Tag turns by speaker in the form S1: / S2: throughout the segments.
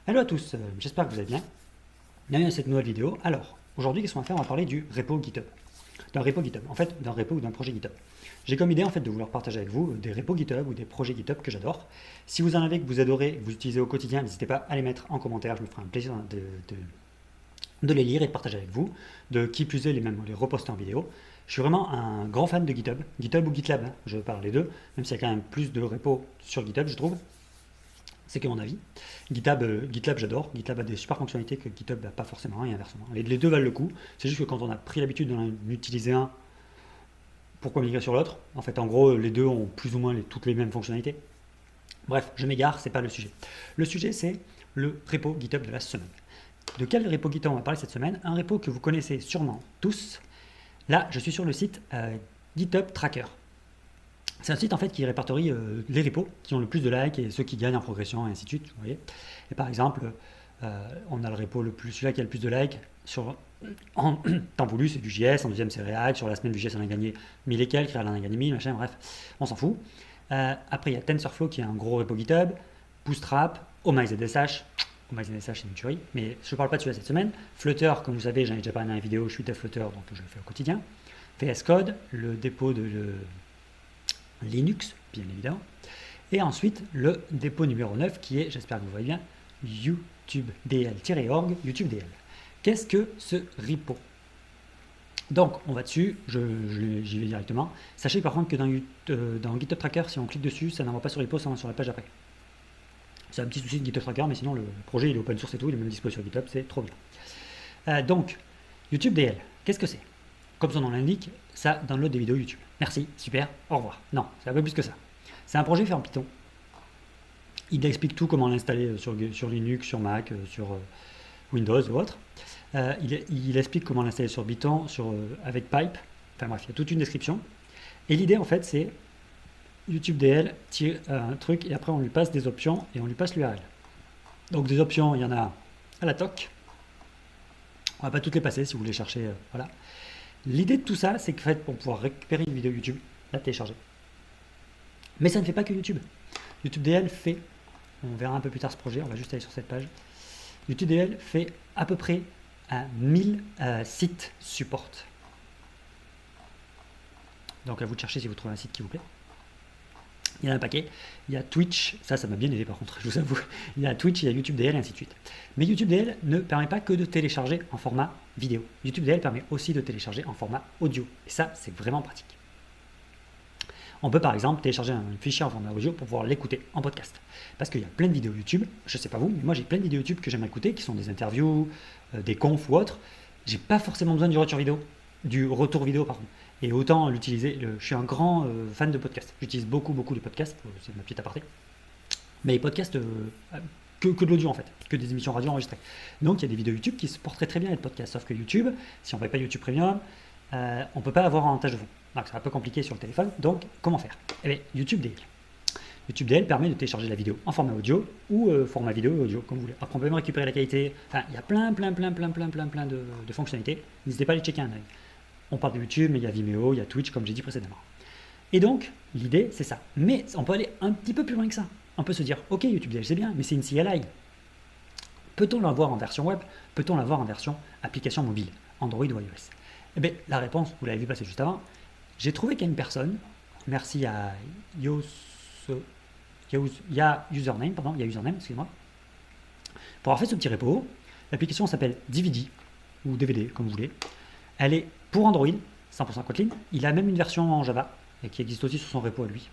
S1: Hello à tous, j'espère que vous allez bien. Bienvenue à cette nouvelle vidéo. Alors, aujourd'hui, qu'est-ce qu'on va faire? On va parler du repo GitHub. D'un repo GitHub, en fait, d'un repo ou d'un projet GitHub. J'ai comme idée en fait de vouloir partager avec vous des repos GitHub ou des projets GitHub que j'adore. Si vous en avez que vous adorez, que vous utilisez au quotidien, n'hésitez pas à les mettre en commentaire, je me ferai un plaisir de les lire et de partager avec vous, de qui plus est les reposter en vidéo. Je suis vraiment un grand fan de GitHub, GitHub ou GitLab, hein, je parle les deux, même s'il y a quand même plus de repos sur GitHub, je trouve. C'est que mon avis. GitLab j'adore. GitLab a des super fonctionnalités que GitHub n'a pas forcément et inversement. Les deux valent le coup. C'est juste que quand on a pris l'habitude d'en utiliser un pour communiquer sur l'autre, en fait en gros les deux ont plus ou moins toutes les mêmes fonctionnalités. Bref, je m'égare, c'est pas le sujet. Le sujet c'est le repo GitHub de la semaine. De quel repo GitHub on va parler cette semaine? Un repo que vous connaissez sûrement tous. Là, je suis sur le site GitHub Tracker. C'est un site en fait qui répertorie les repos qui ont le plus de likes et ceux qui gagnent en progression et ainsi de suite. Vous voyez. Et par exemple, on a le repo celui-là qui a le plus de likes en temps voulu, c'est du JS, en deuxième c'est React, sur la semaine du JS on a gagné 1000 et quelques, React en a gagné 1000, machin, bref, on s'en fout. Après il y a TensorFlow qui est un gros repo GitHub, Bootstrap, OmizeDSH, OmizeDSH c'est une tuerie, mais je ne parle pas de celui-là cette semaine. Flutter, comme vous savez, j'en ai déjà parlé dans la vidéo, je suis dev Flutter donc je le fais au quotidien. VS Code, le dépôt de Linux, bien évidemment. Et ensuite, le dépôt numéro 9 qui est, j'espère que vous voyez bien, youtubedl-org, youtubedl. Qu'est-ce que ce repo? Donc, on va dessus, j'y vais directement. Sachez par contre que dans GitHub Tracker, si on clique dessus, ça n'envoie pas sur repo, ça va sur la page d'après. C'est un petit souci de GitHub Tracker, mais sinon le projet il est open source et tout, il est même disponible sur GitHub, c'est trop bien. Donc, youtubedl, qu'est-ce que c'est? Comme son nom l'indique, ça download des vidéos YouTube. Merci, super, au revoir. Non, c'est un peu plus que ça. C'est un projet fait en Python. Il explique tout comment l'installer sur Linux, sur Mac, sur Windows ou autre. Il explique comment l'installer sur Python, avec Pipe. Enfin bref, il y a toute une description. Et l'idée en fait c'est youtubedl tire un truc et après on lui passe des options et on lui passe l'URL. Donc des options, il y en a à la toc. On va pas toutes les passer si vous voulez chercher. Voilà. L'idée de tout ça, c'est que fait, pour pouvoir récupérer une vidéo YouTube, la télécharger. Mais ça ne fait pas que YouTube. youtubedl fait, on verra un peu plus tard ce projet, on va juste aller sur cette page. youtubedl fait à peu près 1000 sites support. Donc à vous de chercher si vous trouvez un site qui vous plaît. Il y en a un paquet. Il y a Twitch, ça m'a bien aidé par contre, je vous avoue. Il y a Twitch, il y a youtubedl et ainsi de suite. Mais youtubedl ne permet pas que de télécharger en format vidéo. youtubedl permet aussi de télécharger en format audio. Et ça, c'est vraiment pratique. On peut par exemple télécharger un fichier en format audio pour pouvoir l'écouter en podcast. Parce qu'il y a plein de vidéos YouTube, je sais pas vous, mais moi j'ai plein de vidéos YouTube que j'aime écouter, qui sont des interviews, des confs ou autres. J'ai pas forcément besoin du retour vidéo pardon. Et autant l'utiliser, je suis un grand fan de podcasts. J'utilise beaucoup de podcasts, c'est ma petite aparté. Mais les podcasts, que de l'audio en fait, que des émissions radio enregistrées. Donc il y a des vidéos YouTube qui se porteraient très bien avec podcasts, sauf que YouTube, si on ne paye pas YouTube Premium, on ne peut pas avoir en tâche de fond. Donc c'est un peu compliqué sur le téléphone, donc comment faire? Eh bien, youtubedl. youtubedl permet de télécharger la vidéo en format audio ou format vidéo et audio, comme vous voulez. Après on peut même récupérer la qualité, enfin il y a plein de fonctionnalités, n'hésitez pas à les checker un œil. On parle de YouTube, mais il y a Vimeo, il y a Twitch, comme j'ai dit précédemment. Et donc, l'idée, c'est ça. Mais on peut aller un petit peu plus loin que ça. On peut se dire, ok, youtubedl, c'est bien, mais c'est une CLI. Peut-on l'avoir en version web? Peut-on l'avoir en version application mobile, Android ou iOS? Eh bien, la réponse, vous l'avez vu passer juste avant. J'ai trouvé qu'il y a une personne, merci à username, excusez-moi, pour avoir fait ce petit repo. L'application s'appelle DVD, ou DVD, comme vous voulez. Elle est pour Android, 100% Kotlin. Il a même une version en Java, et qui existe aussi sur son repo à lui.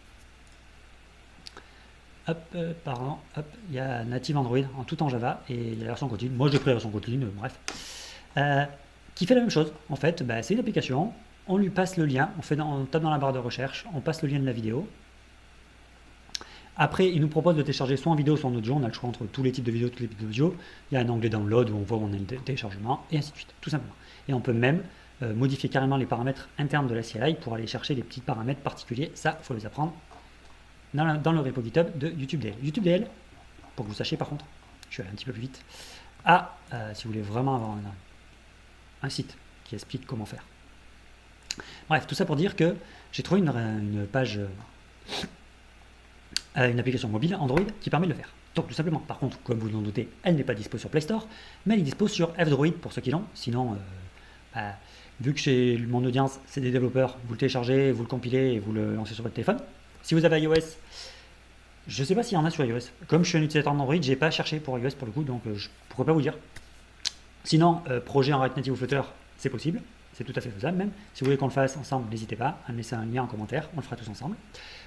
S1: Il y a native Android, tout en Java, et il y a la version Kotlin. Moi, j'ai pris la version Kotlin, bref. Qui fait la même chose. En fait, c'est une application, on lui passe le lien, on tape dans la barre de recherche, on passe le lien de la vidéo. Après, il nous propose de télécharger soit en vidéo, soit en audio. On a le choix entre tous les types de vidéos, tous les types d'audio. Il y a un onglet download où on voit où on est le téléchargement, et ainsi de suite, tout simplement. Et on peut même modifier carrément les paramètres internes de la CLI pour aller chercher les petits paramètres particuliers. Ça, il faut les apprendre dans le repo GitHub de youtubedl. youtubedl, pour que vous sachiez par contre, je vais aller un petit peu plus vite, si vous voulez vraiment avoir un site qui explique comment faire. Bref, tout ça pour dire que j'ai trouvé une page, une application mobile Android qui permet de le faire. Donc tout simplement. Par contre, comme vous vous en doutez, elle n'est pas dispo sur Play Store, mais elle est dispo sur F-Droid pour ceux qui l'ont. Sinon, vu que chez mon audience, c'est des développeurs, vous le téléchargez, vous le compilez et vous le lancez sur votre téléphone. Si vous avez iOS, je ne sais pas s'il y en a sur iOS. Comme je suis un utilisateur d'Android, je n'ai pas cherché pour iOS pour le coup, donc je ne pourrais pas vous dire. Sinon, projet en React Native ou Flutter, c'est possible. C'est tout à fait faisable même. Si vous voulez qu'on le fasse ensemble, n'hésitez pas à me laisser un lien en commentaire. On le fera tous ensemble.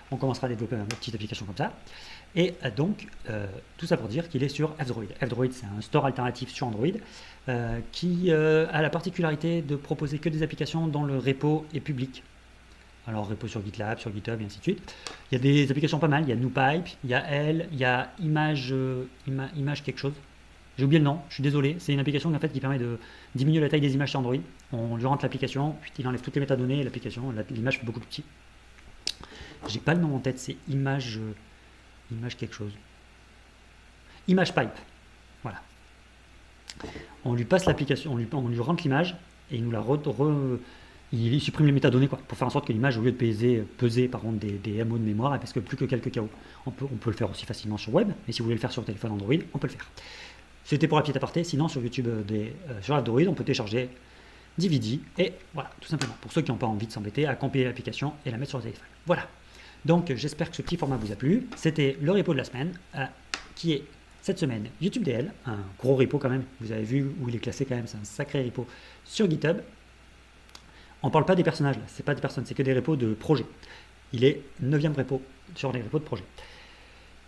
S1: On commencera à développer une petite application comme ça. Et donc, tout ça pour dire qu'il est sur F-Droid. F-Droid, c'est un store alternatif sur Android qui a la particularité de proposer que des applications dont le repo est public. Alors, repo sur GitLab, sur GitHub, et ainsi de suite. Il y a des applications pas mal. Il y a NewPipe, il y a Elle, il y a Image quelque chose. J'ai oublié le nom, je suis désolé. C'est une application en fait, qui permet de diminuer la taille des images sur Android. On lui rentre l'application, puis il enlève toutes les métadonnées et l'application, l'image fait beaucoup plus petit. J'ai pas le nom en tête, c'est Image quelque chose. ImagePipe. Voilà. On lui passe l'application, on lui rentre l'image et il nous la il supprime les métadonnées quoi, pour faire en sorte que l'image, au lieu de peser par contre des MO de mémoire, elle pèse que plus que quelques KO. On peut le faire aussi facilement sur web, mais si vous voulez le faire sur téléphone Android, on peut le faire. C'était pour la petite aparté, sinon sur YouTube, sur Android, on peut télécharger DVD et voilà, tout simplement. Pour ceux qui n'ont pas envie de s'embêter à compiler l'application et la mettre sur le téléphone. Voilà. Donc j'espère que ce petit format vous a plu. C'était le repo de la semaine, qui est cette semaine YouTube DL, un gros repo quand même. Vous avez vu où il est classé quand même, c'est un sacré repo sur GitHub. On ne parle pas des personnages là, c'est pas des personnes, c'est que des repos de projets. Il est 9e repo sur les repos de projets.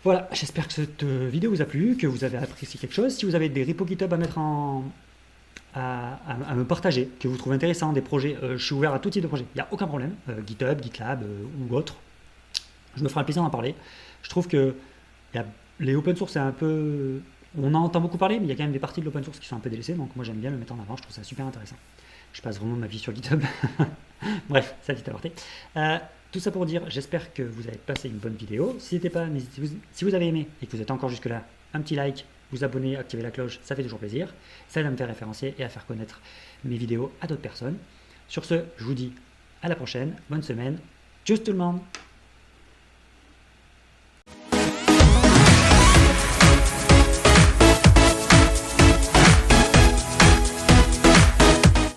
S1: Voilà, j'espère que cette vidéo vous a plu, que vous avez apprécié quelque chose. Si vous avez des repos GitHub à mettre à me partager, que vous trouvez intéressant, des projets, je suis ouvert à tout type de projet. Il n'y a aucun problème, GitHub, GitLab ou autre. Je me ferai un plaisir d'en parler. Je trouve que les open source, c'est un peu... On en entend beaucoup parler, mais il y a quand même des parties de l'open source qui sont un peu délaissées, donc moi j'aime bien le mettre en avant, je trouve ça super intéressant. Je passe vraiment ma vie sur GitHub. Bref, ça dit avorté. Tout ça pour dire, j'espère que vous avez passé une bonne vidéo. Si vous avez aimé et que vous êtes encore jusque là, un petit like, vous abonner, activer la cloche, ça fait toujours plaisir. Ça va me faire référencer et à faire connaître mes vidéos à d'autres personnes. Sur ce, je vous dis à la prochaine, bonne semaine, tchuss tout le monde!